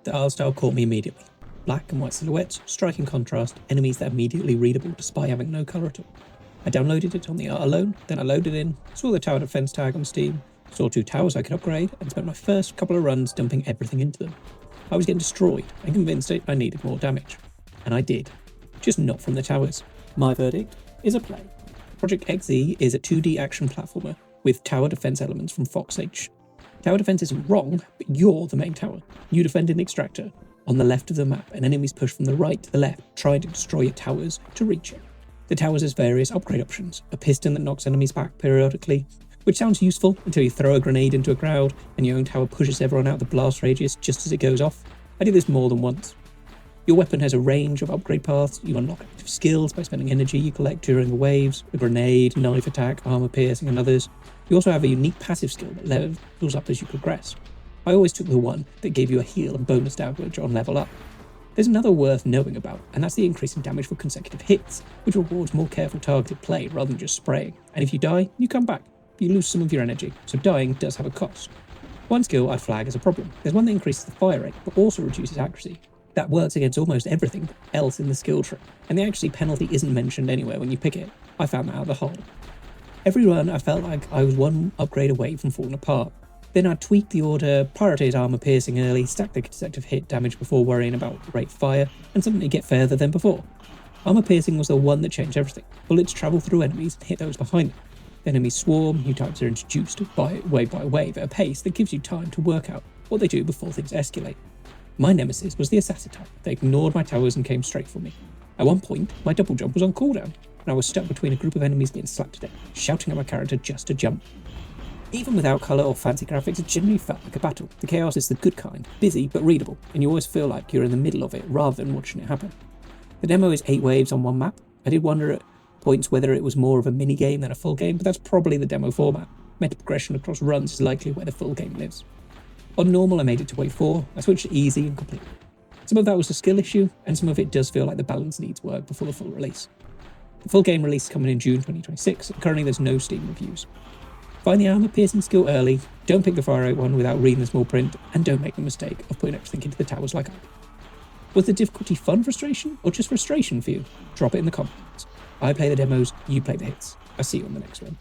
The art style caught me immediately. Black and white silhouettes, striking contrast, enemies that are immediately readable despite having no colour at all. I downloaded it on the art alone, then I loaded in, saw the tower defense tag on Steam, saw 2 towers I could upgrade, and spent my first couple of runs dumping everything into them. I was getting destroyed and convinced I needed more damage. And I did. Just not from the towers. My verdict is a play. Project XZ is a 2D action platformer with tower defense elements from Foxy H. Tower defense isn't wrong, but you're the main tower. You defend an extractor on the left of the map, and enemies push from the right to the left, trying to destroy your towers to reach it. The towers has various upgrade options, a piston that knocks enemies back periodically, which sounds useful until you throw a grenade into a crowd and your own tower pushes everyone out the blast radius just as it goes off. I did this more than once. Your weapon has a range of upgrade paths. You unlock active skills by spending energy you collect during the waves, a grenade, knife attack, armor piercing and others. You also have a unique passive skill that levels up as you progress. I always took the one that gave you a heal and bonus damage on level up. There's another worth knowing about, and that's the increase in damage for consecutive hits, which rewards more careful targeted play rather than just spraying. And if you die, you come back, but you lose some of your energy, so dying does have a cost. One skill I'd flag as a problem. There's one that increases the fire rate, but also reduces accuracy. That works against almost everything else in the skill tree, and the accuracy penalty isn't mentioned anywhere when you pick it. I found that out the hard. Every run I felt like I was one upgrade away from falling apart. Then I'd tweak the order, prioritize armor piercing early, stack the consecutive hit damage before worrying about rate fire, and suddenly get further than before. Armor piercing was the one that changed everything. Bullets travel through enemies and hit those behind them. The enemies swarm, new types are introduced wave by wave at a pace that gives you time to work out what they do before things escalate. My nemesis was the assassin type. They ignored my towers and came straight for me. At one point, my double jump was on cooldown, and I was stuck between a group of enemies being slapped to death, shouting at my character just to jump. Even without colour or fancy graphics, it genuinely felt like a battle. The chaos is the good kind, busy but readable, and you always feel like you're in the middle of it rather than watching it happen. The demo is 8 waves on one map. I did wonder at points whether it was more of a mini-game than a full game, but that's probably the demo format. Meta progression across runs is likely where the full game lives. On normal I made it to wave 4, I switched to easy and complete. Some of that was a skill issue, and some of it does feel like the balance needs work before the full release. The full game release is coming in June 2026, and currently there's no Steam reviews. Find the armor piercing skill early, don't pick the fire rate one without reading the small print, and don't make the mistake of putting everything into the towers like I did. Was the difficulty fun frustration, or just frustration for you? Drop it in the comments. I play the demos, you play the hits. I'll see you on the next one.